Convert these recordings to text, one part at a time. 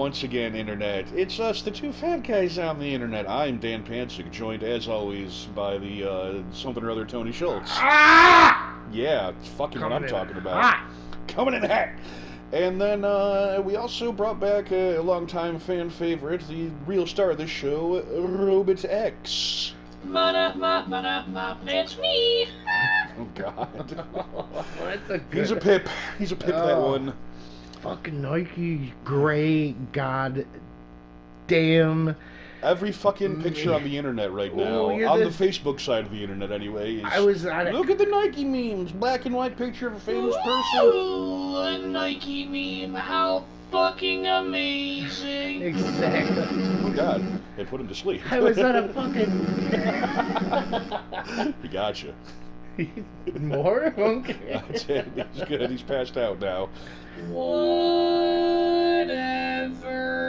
once again, Internet. It's us, the two fat guys on the Internet. I'm Dan Pantzig, joined as always by the something or other Tony Schulz. Ah! Yeah, it's fucking what I'm talking about. Hot. Coming in hot! And then we also brought back a longtime fan favorite, the real star of this show, Robot X. It's me. Oh, God. That's a good... He's a pip. He's a pip, that one. Fucking Nike, great, god damn. Every fucking picture on the internet right now, on the Facebook side of the internet anyway, is look at the Nike memes, black and white picture of a famous person. Ooh, a Nike meme, how fucking amazing. Exactly. Oh God, they put him to sleep. I was on a fucking... He got you. More? Okay. That's it. He's good. He's passed out now. Whatever.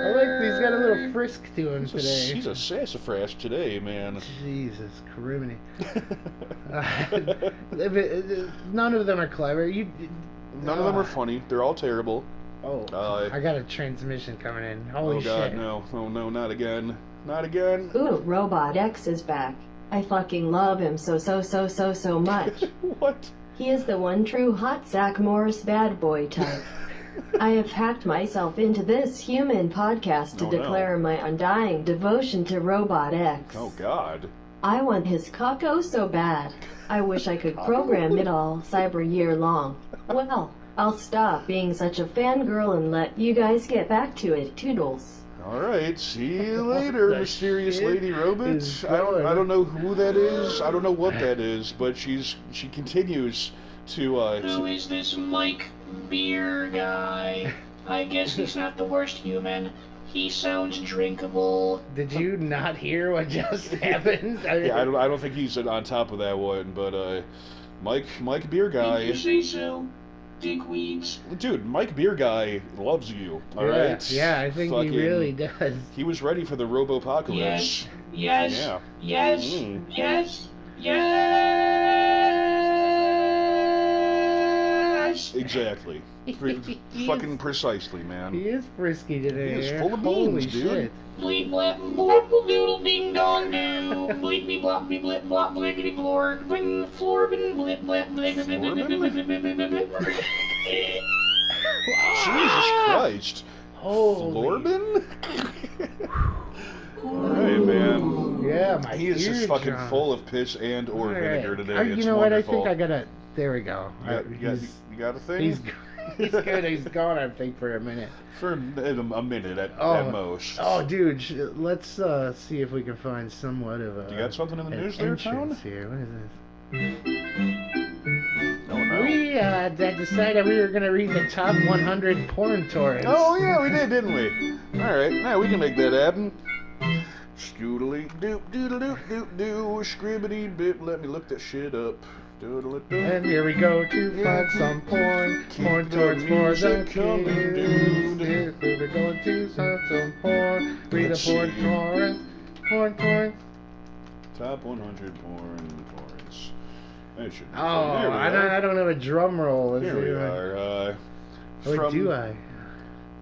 I like he's got a little frisk to him today. He's a sassafras today, man. Jesus, criminy. None of them are clever. None of them are funny. They're all terrible. Oh, I got a transmission coming in. Holy shit. Oh God, no. Oh no, not again. Not again. Ooh, Robot X is back. I fucking love him so much. What? He is the one true hot Zach Morris bad boy type. I have hacked myself into this human podcast to declare my undying devotion to Robot X. Oh God. I want his cocko so bad. I wish I could program it all cyber year long. Well, I'll stop being such a fangirl and let you guys get back to it. Toodles. Alright, see you later, mysterious lady robot. I don't know who that is. I don't know what that is, but she continues to Who is this Mike Beer guy? I guess he's not the worst human. He sounds drinkable. Did you not hear what just happened? Yeah, I don't think he's on top of that one, but Mike Beer guy. If you say so. Dickweeds. Dude, Mike Beer guy loves you. All right. Yeah, I think he really does. He was ready for the Robo-apocalypse. Yes. Yeah. Yes. Mm. Yes. Yes. Exactly. Fucking precisely, man. He is frisky today. He is full of beans, Holy dude. shit. Bleep blap blorple doodle ding dong doo. Bleep me blop me blip blop blickety blorg. Bing florbin blip blap blick. Jesus Christ. Holy. Florbin? Alright, man. Yeah, my He is just fucking full of piss and or vinegar today. You It's know wonderful. what? I think I gotta... There we go. You got a thing? He's good. He's gone, I think, for a minute. For a minute at most. Oh, dude, let's see if we can find somewhat of a... You got something in the news there, Tone? Here. What is this? Oh, no. We decided we were going to read the top 100 porn torrents. Oh, yeah, we did, didn't we? Alright, now we can make that happen. Scoodly doop doodle doop doop doo, scribbity bip, let me look that shit up. And here we go to find some porn torrents for the kids. Here we're going to find some porn. Read a porn torrent. Top 100 porn torrents. That should be Oh, fun. I don't have a drum roll. Here we are. Or do I?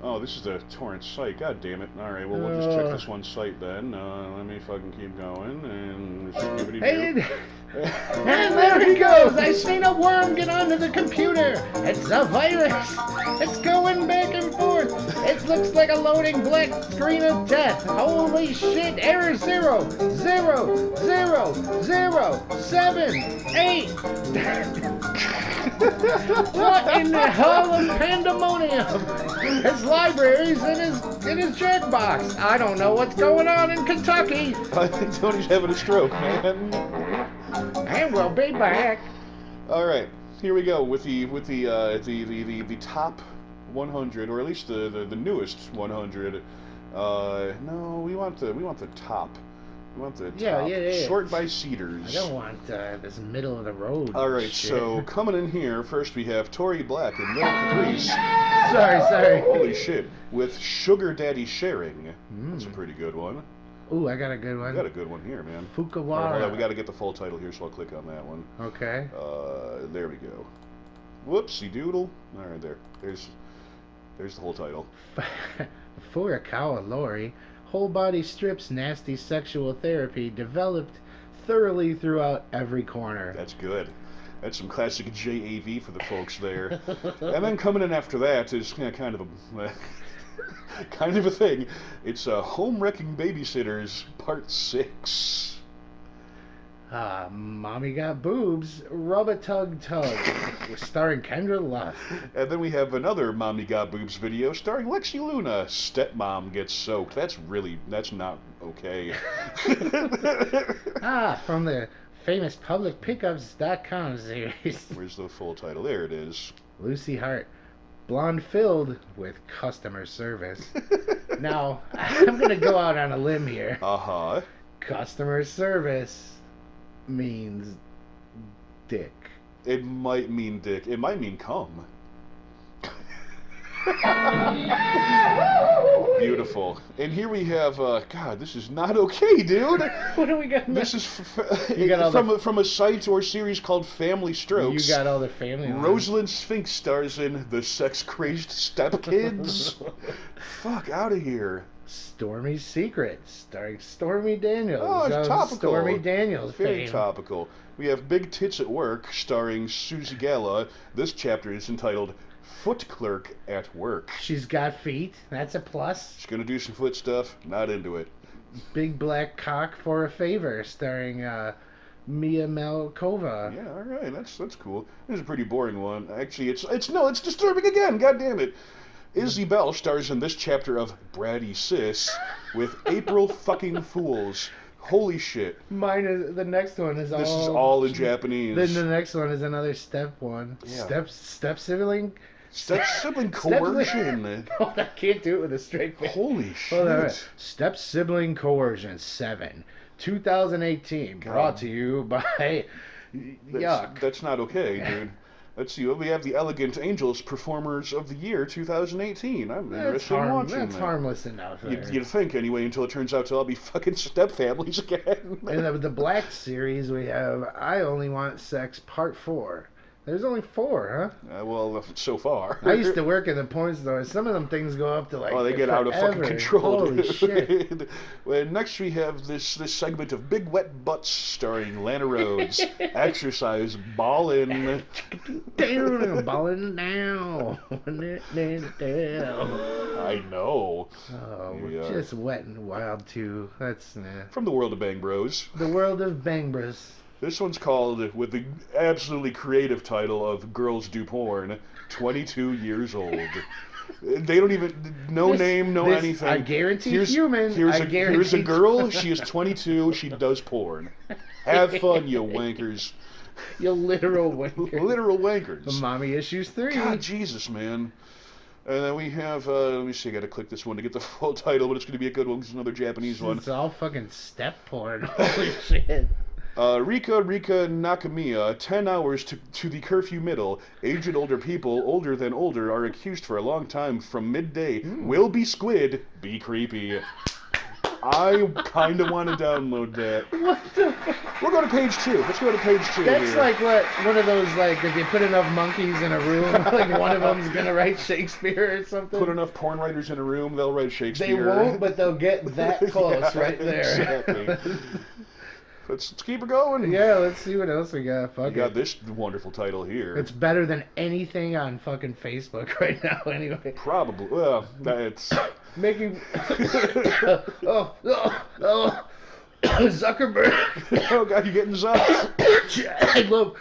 Oh, this is the torrent site. God damn it. Alright, well, we'll just check this one site then. Let me fucking keep going. And and there he goes! I seen a worm get onto the computer! It's a virus! It's going back and forth! It looks like a loading black screen of death! Holy shit! Error 0, 0, 0, 0, 7, 8! What in the hell of pandemonium? His library's in his Jackbox. I don't know what's going on in Kentucky. I think Tony's having a stroke, man. And we'll be back. All right, here we go with the top 100, or at least the newest 100. No, we want the top. We want the top. Yeah. Sort by Cedars. I don't want this middle of the road. All right, so coming in here first we have Tori Black and Little Caprice. Sorry. Holy shit! With Sugar Daddy Sharing. That's a pretty good one. Ooh, I got a good one. I got a good one here, man. Fukuwara. Hold on, we got to get the full title here, so I'll click on that one. Okay. There we go. Whoopsie doodle. All right, there's There's the whole title. Furukawa Lori, whole body strips, nasty sexual therapy developed thoroughly throughout every corner. That's good. That's some classic JAV for the folks there. And then coming in after that is kind of a kind of a thing. It's Home Wrecking Babysitters Part 6. Mommy Got Boobs, Rub-a-Tug Tug, starring Kendra Lust. And then we have another Mommy Got Boobs video starring Lexi Luna. Stepmom gets soaked. That's not okay. From the famous publicpickups.com series. Where's the full title? There it is. Lucy Hart, blonde filled with customer service. Now, I'm going to go out on a limb here. Uh-huh. Customer service means dick. It might mean dick. It might mean cum. Beautiful. And here we have, God, this is not okay, dude. What do we got? This is got from a site or series called Family Strokes. You got all the family. Rosalind Sphinx stars in The Sex-Crazed Stepkids. Fuck out of here. Stormy's Secret, starring Stormy Daniels. Oh, it's topical. Stormy Daniels. Very fame. topical. We have Big Tits at Work, starring Susie Gala. This chapter is entitled Foot Clerk at Work. She's got feet. That's a plus. She's gonna do some foot stuff. Not into it. Big Black Cock for a Favor, starring Mia Malkova. Yeah, all right. That's cool. This is a pretty boring one. Actually, it's disturbing again. God damn it. Izzy Bell stars in this chapter of Bratty Sis with April fucking Fools. Holy shit. Mine is the next one is all. This is all in Japanese. Then the next one is another step one. Yeah. Step sibling. Step sibling coercion. Oh, I can't do it with a straight face. Holy shit. Hold on. Step sibling coercion 7, 2018. God. Brought to you by Yuck. That's not okay, dude. Let's see. We have the Elegant Angels Performers of the Year 2018. I'm interested in watching That's that. harmless enough. You'd think anyway, until it turns out to all be fucking step families again. And the Black series we have I Only Want Sex Part 4. There's only 4, huh? Well, so far. I used to work in the porn store. Some of them things go up to like. Oh, they get out of fucking forever. control. Holy dude. shit! Well, next we have this segment of Big Wet Butts starring Lana Rhodes. Exercise ballin'. Down, balling down. I know. Oh, Yeah. just wet and wild too. That's From the world of Bang Bros. the world of Bang Bros. This one's called, with the absolutely creative title of Girls Do Porn, 22 Years Old. They don't even, no name, no anything. I guarantee human. Here's a girl, she is 22, she does porn. Have fun, you wankers. You literal wanker. Literal wankers. The Mommy Issues 3. God, Jesus, man. And then we have, let me see, I gotta click this one to get the full title, but it's gonna be a good one because it's another Japanese one. It's all fucking step porn. Holy shit. Rika Nakamiya, 10 hours to the curfew middle. Aged older people, older than older, are accused for a long time from midday. Will be squid, be creepy. I kind of want to download that. What the fuck? We'll go to page 2. Let's go to page 2 That's here. like what, one of those, like, if you put enough monkeys in a room, like one of them's gonna write Shakespeare or something. Put enough porn writers in a room, they'll write Shakespeare. They won't, but they'll get that close right there. Exactly. Let's keep it going. Yeah, let's see what else we got. Fuck We got it. this wonderful title here. It's better than anything on fucking Facebook right now, anyway. Probably. Well, that's... Making... Zuckerberg. Oh, God, you're getting zucked. I love...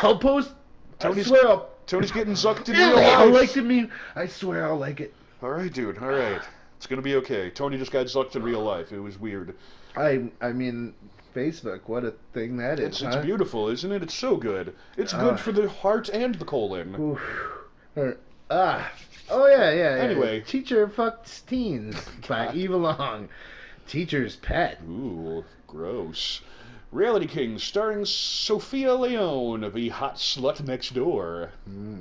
I'll post... Tony's getting zucked in real I life. like the meme. I swear I'll like it. All right, dude. All right. It's going to be okay. Tony just got zucked in real life. It was weird. I mean, Facebook, what a thing that is, It's beautiful, isn't it? It's so good. It's good for the heart and the colon. Oof. Oh, yeah. Anyway. Teacher Fucks Teens by Eva Long. Teacher's Pet. Ooh, gross. Reality Kings, starring Sophia Leone, the hot slut next door.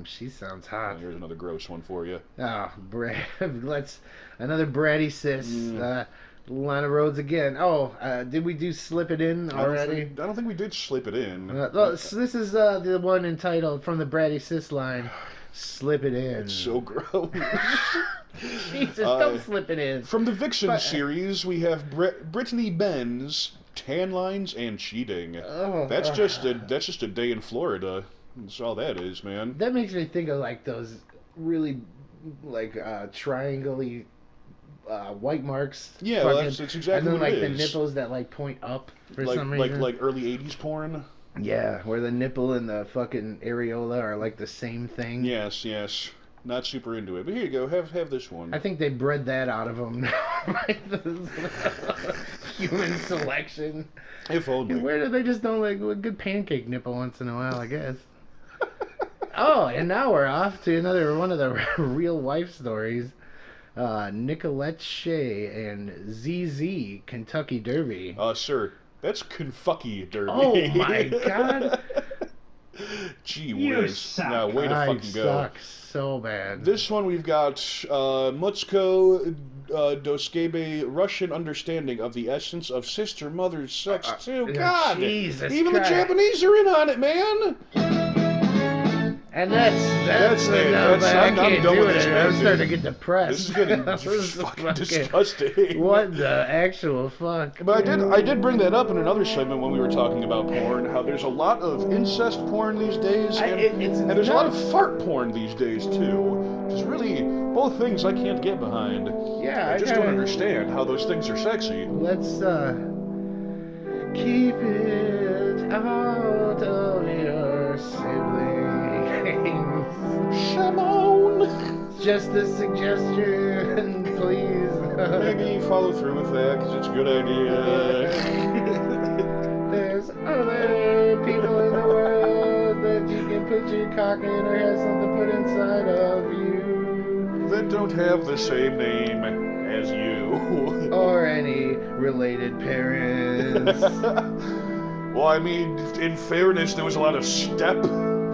She sounds hot. Here's another gross one for you. Oh, another bratty sis. Lana Rhodes again. Oh, did we do Slip It In already? I don't think we did slip it in. So this is the one entitled From the Bratty Sis line. slip it in. It's so gross. Jesus, don't slip it in. From the Vixen series, we have Brittany Benz, tan lines and cheating. That's just a day in Florida. That's all that is, man. That makes me think of like those really like triangle-y white marks. Yeah, well, that's exactly and then what it like is. the nipples that like point up for like, some reason. Like early 80s porn. Yeah, where the nipple and the fucking areola are like the same thing. Yes. Not super into it, but here you go. Have this one. I think they bred that out of them. Human selection. If only. Where do they just don't like a good pancake nipple once in a while? I guess. Oh, and now we're off to another one of the real wife stories. Nicolette Shea and ZZ Kentucky Derby. Sir, that's Kentucky Derby. Oh my God. Gee You whiz. suck. Now, way to I fucking go. suck so bad. This one we've got Mutsko Doskebe, Russian understanding of the essence of sister mother sex too. God, Jesus even Christ. the Japanese are in on it, man. And that's it. enough. I I'm can't done do with it. this, man, I'm starting dude. to get depressed. This is getting This is fucking disgusting. What the actual fuck? But I did bring that up in another segment when we were talking about porn, how there's a lot of incest porn these days, and there's a lot of fart porn these days too. Just really both things I can't get behind. Yeah, I just don't understand how those things are sexy. Let's keep it out of your siblings. Shimon! Just a suggestion, please. Maybe follow through with that, because it's a good idea. There's other people in the world that you can put your cock in or have something put inside of you. That don't have the same name as you. Or any related parents. Well, I mean, in fairness, there was a lot of step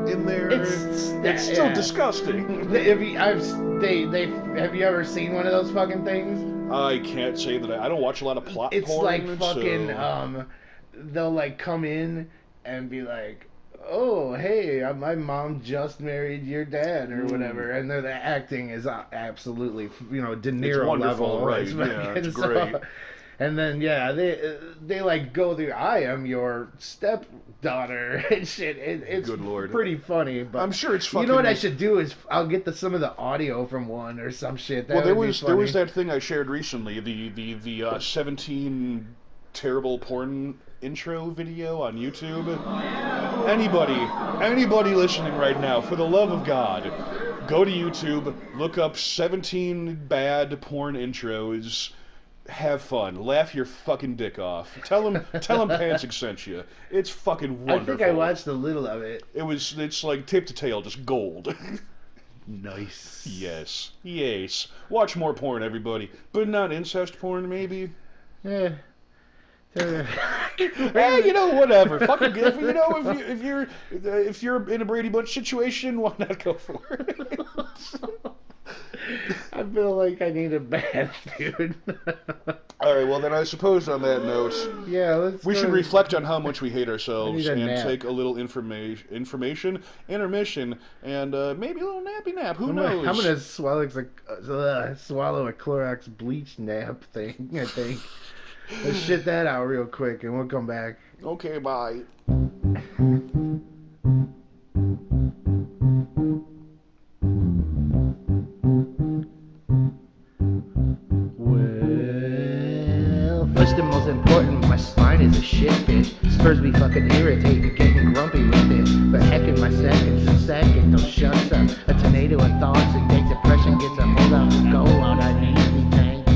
in there. It's still disgusting. Have you ever seen one of those fucking things? I can't say that I don't watch a lot of plot It's porn. like fucking so... they'll like come in and be like, oh hey, my mom just married your dad or whatever, and the acting is absolutely De Niro It's wonderful, level, right? It's Yeah, it's great. And then they like go through, I am your stepdaughter and shit. It's Good Lord. pretty funny, but I'm sure it's fucking. You know what I should do is I'll get some of the audio from one or some shit. There was that thing I shared recently, the 17 terrible porn intro video on YouTube. Anybody listening right now, for the love of God, go to YouTube, look up 17 bad porn intros. Have fun. Laugh your fucking dick off. Tell him Pantzig sent you. It's fucking wonderful. I think I watched a little of it. It's like tip to tail, just gold. Nice. Yes. Watch more porn, everybody. But not incest porn, maybe? Yeah. Whatever. Fucking if you're in a Brady Bunch situation, why not go for it? I feel like I need a bath, dude. All right, well then I suppose on that note, we should reflect on how much we hate ourselves and take a little intermission, and maybe a little nappy nap. Who knows? I'm gonna swallow a Clorox bleach nap thing. I think. Let's shit that out real quick, and we'll come back. Okay, bye. Well, first and most important, my spine is a shit bitch. Spurs be fucking irritating, getting grumpy with it. But heckin' my seconds a second, don't shut up. A tornado of thoughts and big depression gets a hold out to go out. I need me tank.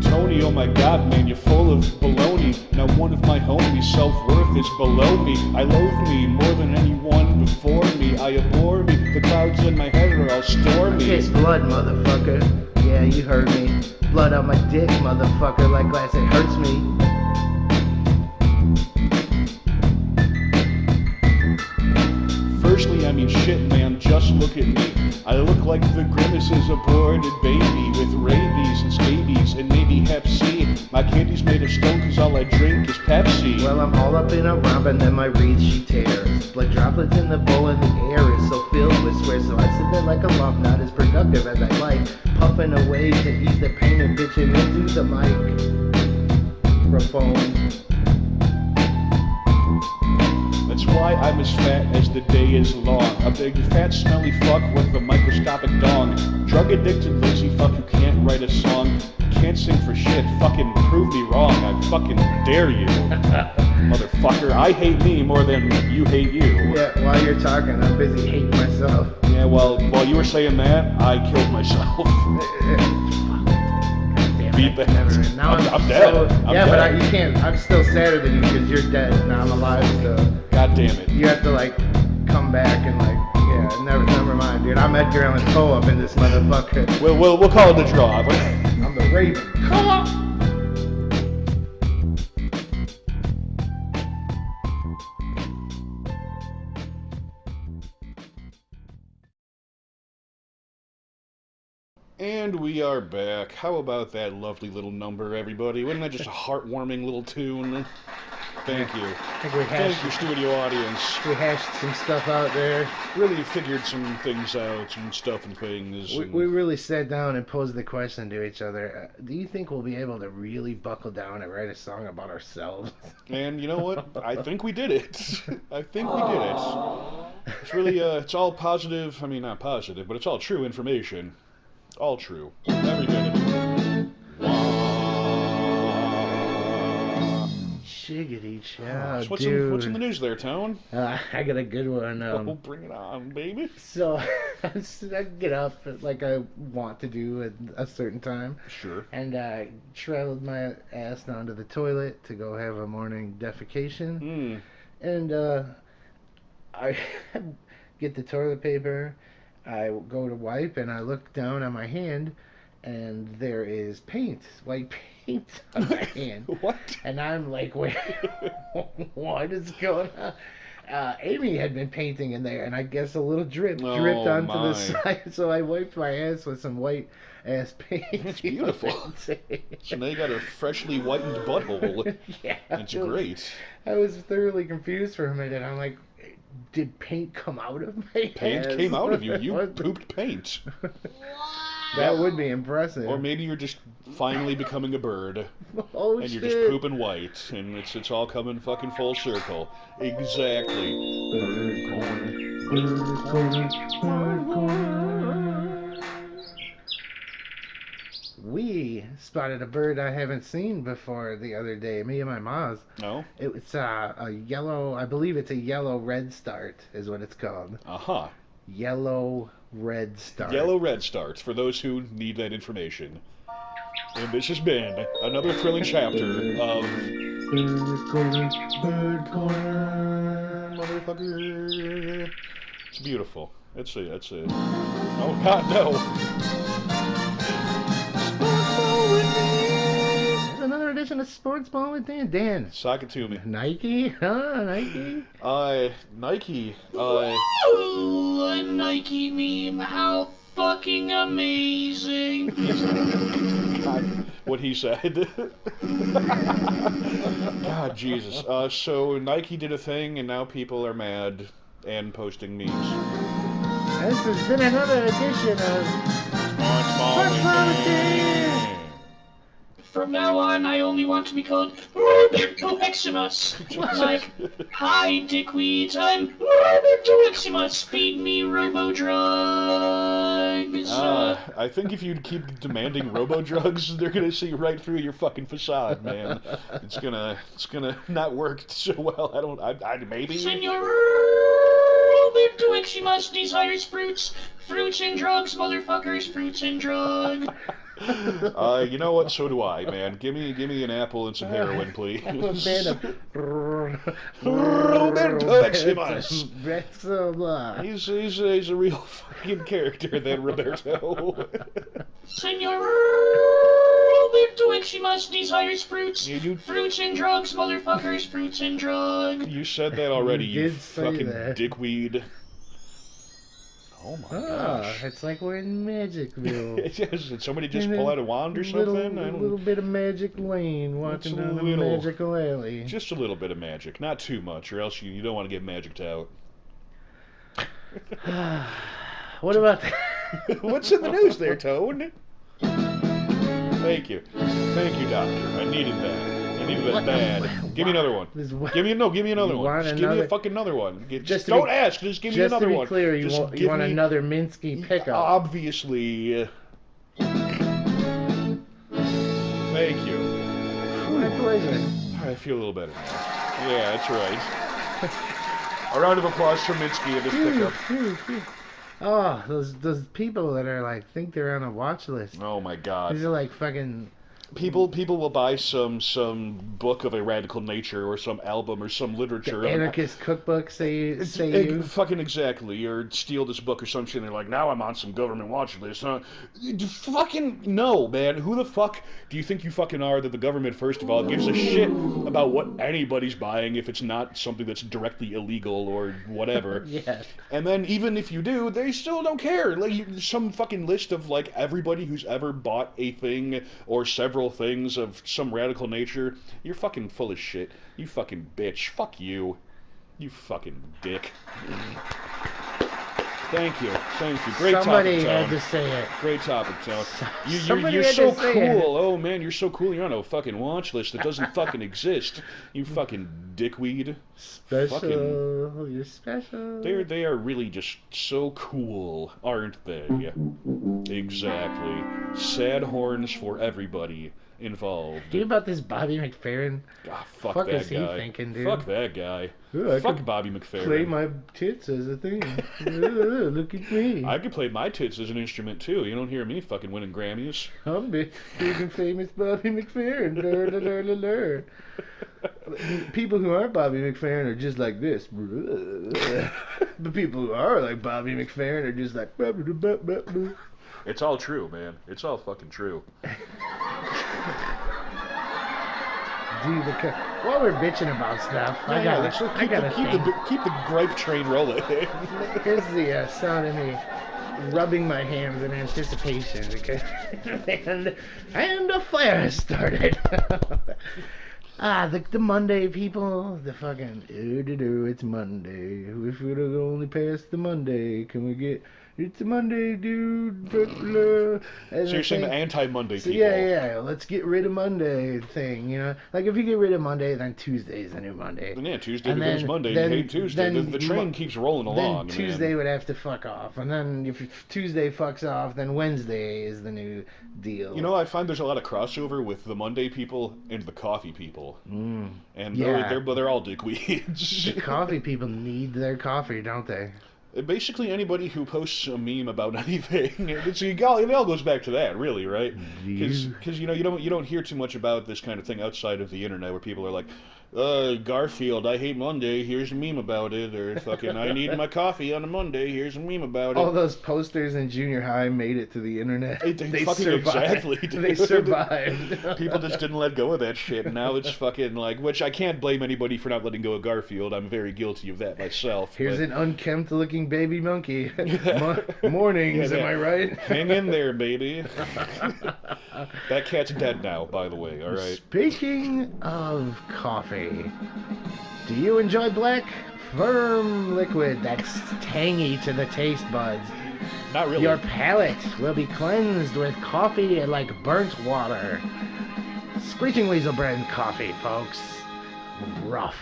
Tony, oh my god, man, you're full of baloney. Now one of my homies' self-worth is below me. I loathe me more than anyone before me. I abhor me, the clouds in my head are all stormy. Taste blood, motherfucker. Yeah, you heard me. Blood on my dick, motherfucker. Like glass, it hurts me. firstly, I mean, shit, man, just look at me. I look like the grimaces aborted baby with rabies and scabies and maybe hep C. My candy's made of stone cause all I drink is Pepsi. Well, I'm all up in a romp and then my wreath she tears. Blood droplets in the bowl and the air is so filled with swear. So I sit there like a lump, not as productive as I like. Puffing away to ease the pain and bitching into the microphone. That's why I'm as fat as the day is long. A big fat smelly fuck with a microscopic dong. Drug addicted lazy fuck who can't write a song. Can't sing for shit. Fucking prove me wrong. I fucking dare you. Motherfucker, I hate me more than you hate you. Yeah, while you're talking, I'm busy hating myself. Yeah, well, while you were saying that, I killed myself. Beat that. Now I'm dead. I'm yeah, dead. but you can't. I'm still sadder than you because you're dead. Now I'm alive, so. God damn it. You have to like come back and like, yeah, never mind, dude. I'm Edgar Allan Poe up in this motherfucker. We'll call it a draw. I'm the Raven. Come on. And we are back. How about that lovely little number, everybody? Wasn't that just a heartwarming little tune? Thank you. I think we Thank hashed, you, studio audience. we hashed some stuff out there. Really figured some things out, some stuff and things. We really sat down and posed the question to each other. Do you think we'll be able to really buckle down and write a song about ourselves? And you know what? I think we did it. I think we did it. It's really, it's all positive. I mean, not positive, but it's all true information. All true. Every bit of it. Shiggity chow, What's dude. what's in the news there, Tone? I got a good one. Oh, bring it on, baby. So I get up like I want to do at a certain time. Sure. And I traveled my ass down to the toilet to go have a morning defecation. Hmm. And I get the toilet paper. I go to wipe and I look down on my hand and there is paint, white paint on my hand. What? And I'm like, wait, what is going on? Amy had been painting in there and I guess a little dripped onto the side. So I wiped my ass with some white ass paint. That's beautiful. So now you got a freshly whitened butthole. Yeah. It's great. I was thoroughly confused for a minute. I'm like, did paint come out of my ass? Paint came out of you. You pooped paint. That would be impressive. Or maybe you're just finally becoming a bird. Oh, and shit. you're just pooping white. And it's all coming fucking full circle. Exactly. We spotted a bird I haven't seen before the other day, me and my Maz. No? It's a yellow, I believe it's a yellow red start is what it's called. Uh-huh. Yellow red start. Yellow red starts, for those who need that information. And this has been another thrilling chapter of... Bird Corner, motherfucker. It's beautiful. It's a... Oh, God, no. Another edition of Sports Ball with Dan. Dan. Sock it to me. Nike? Huh? Nike? Nike. Ooh, a Nike meme. How fucking amazing. God, what he said. God, Jesus. So Nike did a thing, and now people are mad and posting memes. This has been another edition of Sports Ball with Dan. From now on, I only want to be called Roberto Eximus. Like, hi, dickweeds, I'm Roberto Eximus. Feed me robo-drugs. I think if you keep demanding robo-drugs, they're gonna see right through your fucking facade, man. It's gonna not work so well. I maybe. Senor Roberto Eximus desires fruits and drugs, motherfuckers, fruits and drugs. You know what? So do I, man. Give me an apple and some heroin, please. I'm a fan of Roberto Eximus. He's a real fucking character, then Roberto. Senor Roberto Eximus desires fruits and drugs, motherfuckers, fruits and drugs. You said that already, you did say fucking that. dickweed. Oh my Oh, gosh. it's like we're in Magicville. Yes, did somebody just pull out a wand or something? A little bit of Magic Lane, walking down a magical alley. Just a little bit of magic, not too much, or else you don't want to get magicked out. What about that? What's in the news there, Toad? Thank you, Doctor. I needed that. I needed that bad. Give me another one. Give me another one. Just give me a fucking another one. Don't ask. Just give me another one. Just to be clear, you want another Minsky pickup. Obviously. Thank you. My pleasure. I feel a little better now. Yeah, that's right. A round of applause for Minsky in this pickup. Oh, those people that are like think they're on a watch list. Oh my God. These are like fucking. People will buy some book of a radical nature or some album or some literature. The anarchist cookbook, say you. Fucking exactly. Or steal this book or some shit and they're like, now I'm on some government watch list, huh? Fucking no, man. Who the fuck do you think you fucking are that the government, first of all, gives a shit about what anybody's buying if it's not something that's directly illegal or whatever? Yeah. And then even if you do, they still don't care. Like some fucking list of like everybody who's ever bought a thing or several things of some radical nature. You're fucking full of shit. You fucking bitch. Fuck you. You fucking dick. Thank you. Great Somebody topic, had Tone. to say it. Great topic, Tone. Somebody You're had so to say cool. it. Oh man, you're so cool. You're on a fucking watch list that doesn't fucking exist. You fucking dickweed. Special. You're special. They are really just so cool, aren't they? Exactly. Sad horns for everybody involved. Do you about this Bobby McFerrin? Ah, fuck Fuck that is he guy. thinking, dude? Fuck that guy. Ooh, I Fuck could Bobby McFerrin. Play my tits as a thing. Look at me. I could play my tits as an instrument too. You don't hear me fucking winning Grammys. I'm big and famous Bobby McFerrin. People who aren't Bobby McFerrin are just like this. But people who are like Bobby McFerrin are just like. It's all true, man. It's all fucking true. Dude, while we're bitching about stuff, I gotta keep the gripe train rolling. Here's the sound of me rubbing my hands in anticipation because and a fire has started. The Monday people, the fucking it's Monday. If we'd have only passed the Monday, can we get? It's a Monday, dude. So you're saying the anti-Monday people? Yeah. Let's get rid of Monday thing. You know, like if you get rid of Monday, then Tuesday's the new Monday. Then Tuesday becomes Monday. You hate Tuesday. The train keeps rolling along. Then Tuesday would have to fuck off, and then if Tuesday fucks off, then Wednesday is the new deal. You know, I find there's a lot of crossover with the Monday people and the coffee people. And they're all dickweeds. The coffee people need their coffee, don't they? Basically, anybody who posts a meme about anything, it all goes back to that, really, right? Because you don't hear too much about this kind of thing outside of the internet, where people are like, Garfield, I hate Monday, here's a meme about it, or fucking, I need my coffee on a Monday, here's a meme about it. All those posters in junior high made it to the internet. They fucking survived. Exactly, dude. They survived. People just didn't let go of that shit, and now it's fucking like, which I can't blame anybody for not letting go of Garfield, I'm very guilty of that myself. Here's an unkempt looking baby monkey. Mornings, am I right? Hang in there, baby. That cat's dead now, by the way, alright? Speaking of coffee, do you enjoy black, firm liquid that's tangy to the taste buds? Not really. Your palate will be cleansed with coffee like burnt water. Screeching Weasel brand coffee, folks. Rough.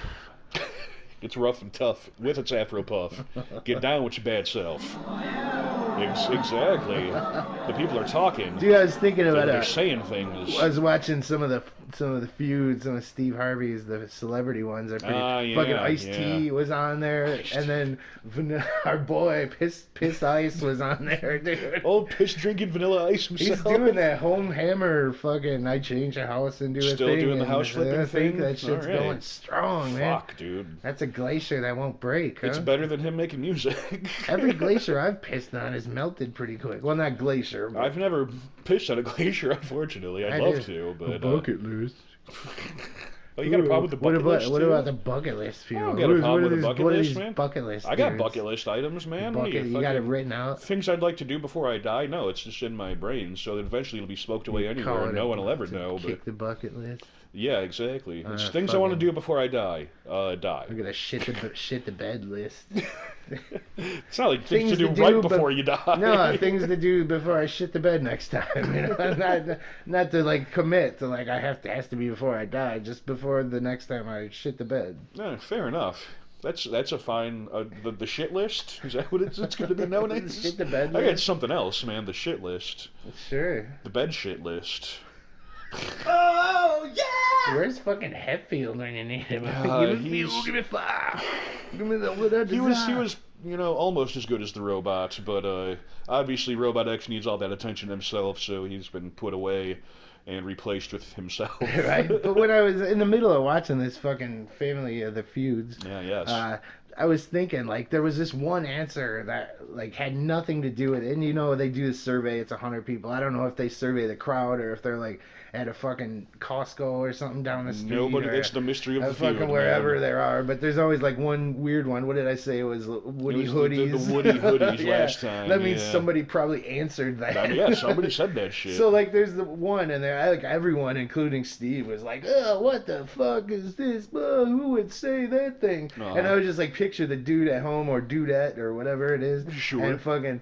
It's rough and tough with its Afro puff. Get down with your bad self. Exactly. The people are talking. Dude, I was thinking about it. They're saying things. I was watching some of the feuds, some of Steve Harvey's, the celebrity ones. Are pretty. Fucking Ice-T was on there, and then our boy Piss Ice was on there, dude. Old piss drinking Vanilla Ice himself. He's doing that home hammer. Fucking, I change a house into a thing. Still doing the house flipping thing. That shit's going strong, man. Fuck, dude. That's a glacier that won't break. Huh? It's better than him making music. Every glacier I've pissed on is melted pretty quick. Well, not glacier. But I've never pissed on a glacier, unfortunately. I'd love to, but bucket list. Oh, you got a problem with the bucket list? What too? about the bucket list people? I don't got a problem with the bucket what are list, these man. bucket list I got dudes? bucket list items, man. What are You got it fucking written out? things I'd like to do before I die? No, it's just in my brain, so that eventually it'll be smoked away anywhere, and no one will ever know. Kick the bucket list. Yeah, exactly. It's things I want to do before I die. Die. Look at a shit the bed list. It's not like things to do right before you die. No, things to do before I shit the bed next time. You know, not to like commit to like has to be before I die, just before the next time I shit the bed. No, fair enough. That's a fine the shit list. Is that what it's going to be known as? Shit the bed I got list? something else, man. The shit list. Sure. The bed shit list. Oh yeah! Where's fucking Hetfield when you need him? Give me five. Give me the what I desire. He was almost as good as the robot, but obviously Robot X needs all that attention himself, so he's been put away and replaced with himself. Right. But when I was in the middle of watching this fucking Family of the Feuds, I was thinking, like, there was this one answer that, like, had nothing to do with it. And, you know, they do the survey. It's 100 people. I don't know if they survey the crowd or if they're, like, at a fucking Costco or something down the street. Nobody, it's the mystery of the feud, fucking wherever there are. But there's always, like, one weird one. What did I say? It was Woody hoodies. The Woody hoodies last time. That means somebody probably answered that. Yeah, somebody said that shit. So, like, there's the one, and there, like, everyone, including Steve, was like, oh, what the fuck is this? Oh, who would say that thing? And I was just, like, picture the dude at home or dudette or whatever it is. Sure. And fucking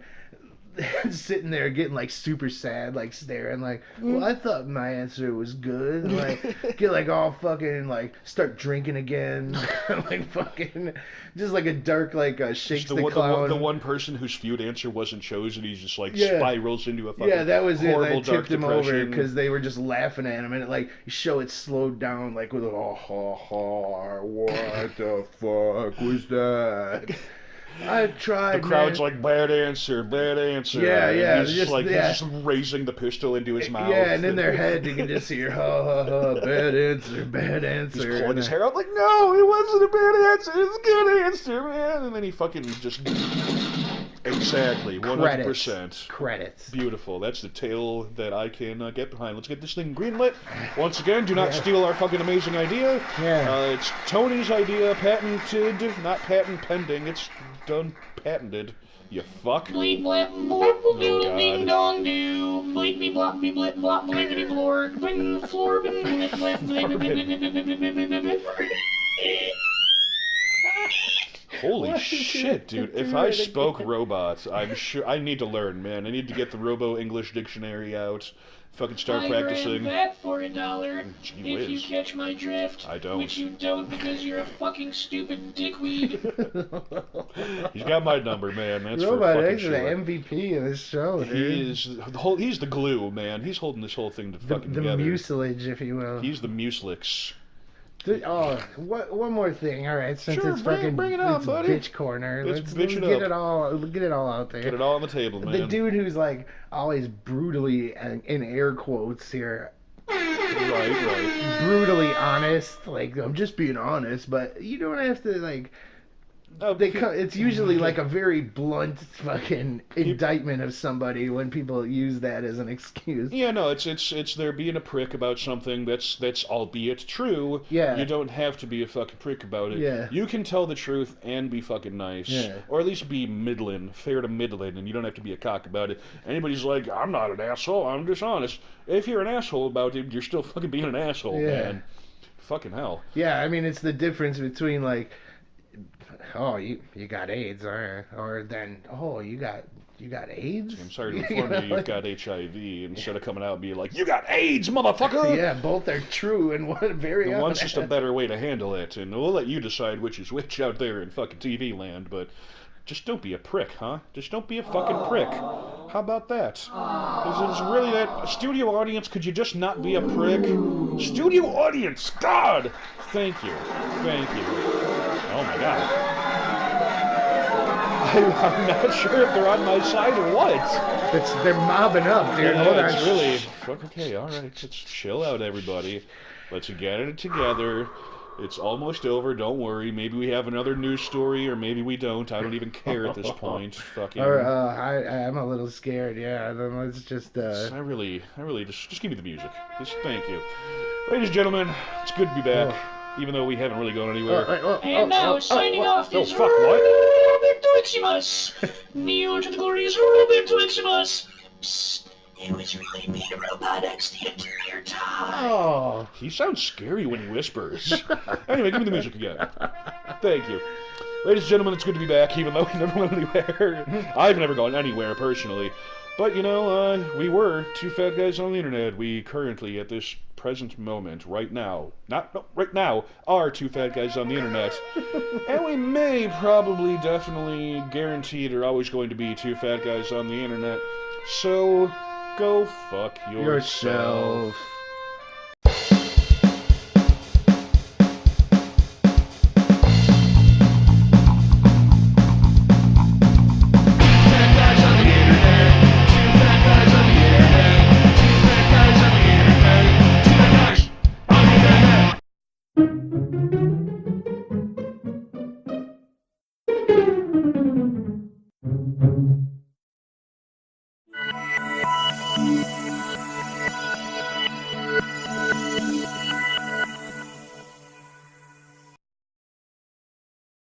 sitting there getting like super sad, like staring like, well, I thought my answer was good. And, like, get like all fucking like start drinking again. Like fucking just like a dark like shakes the clown. The one person whose feud answer wasn't chosen, he's just like spirals into a fucking that was it. horrible I tipped him depression. over because they were just laughing at him, and it, like you show it slowed down like with a ha ha, what the fuck was that? I tried. The crowd's like, bad answer, bad answer. Yeah, and he's just raising the pistol into his mouth. Yeah, and in their head you can just hear ha ha ha, bad answer, bad answer. He's pulling his hair out like, no, it wasn't a bad answer, it's a good answer, man. And then he fucking just exactly 100% credits. Beautiful. That's the tale that I can get behind. Let's get this thing greenlit. Once again, do not steal our fucking amazing idea. Yeah. It's Tony's idea, patented, not patent pending. It's done patented. You fuck. Bleep blap blorp doodle ding dong do. Bleep me blop me blip blop blippity blork. Bing floor bing blip blip blip. Holy shit, dude. If I spoke robot, I'm sure I need to learn, man. I need to get the Robo English dictionary out. Fucking start practicing. I ran that for $1. Gee if whiz. you catch my drift. I don't. Which you don't because you're a fucking stupid dickweed. He's got my number, man. That's Robot for fucking X is sure. the MVP of this show, dude. He's the glue, man. He's holding this whole thing fucking together. The mucilage, if you will. He's the muselix. One more thing. All right, since Sure, it's fucking bring it on, it's buddy. bitch corner, let's get it all out there. Get it all on the table, man. The dude who's like always brutally, in air quotes here, right, brutally honest. Like, I'm just being honest, but you don't have to like. It's usually like a very blunt fucking indictment of somebody when people use that as an excuse. Yeah, no, it's they're being a prick about something that's albeit true. Yeah. You don't have to be a fucking prick about it. Yeah. You can tell the truth and be fucking nice. Yeah. Or at least be middling, fair to middling, and you don't have to be a cock about it. Anybody's like, I'm not an asshole, I'm dishonest. If you're an asshole about it, you're still fucking being an asshole, man. Fucking hell. Yeah, I mean, it's the difference between like, oh, you got AIDS, or then, oh, you got AIDS? I'm sorry to inform you, you've got HIV, instead of coming out and being like, you got AIDS, motherfucker! Yeah, both are true, and one's just a better way to handle it, and we'll let you decide which is which out there in fucking TV land, but just don't be a prick, huh? Just don't be a fucking prick. How about that? Is it really that studio audience? Could you just not be a prick? Studio audience, God! Thank you. Oh my God. I'm not sure if they're on my side or what. They're mobbing up, dude. Yeah, Hold on. it's really... Okay, alright. Let's chill out, everybody. Let's get it together. It's almost over. Don't worry. Maybe we have another news story, or maybe we don't. I don't even care at this point. Fucking. I'm a little scared. Yeah, then let's just. I really just give me the music. Just thank you, ladies and gentlemen. It's good to be back, even though we haven't really gone anywhere. And now, signing off is fuck, what? Roberto Eximus. New to the glorious Roberto Eximus. Psst. It was really me, robotics, the entire time. Oh. He sounds scary when he whispers. Anyway, give me the music again. Thank you. Ladies and gentlemen, it's good to be back, even though we never went anywhere. I've never gone anywhere, personally. But, you know, we were two fat guys on the internet. We currently, at this present moment, right now, right now, are two fat guys on the internet. And we may probably, definitely, guaranteed are always going to be two fat guys on the internet. So, go fuck yourself.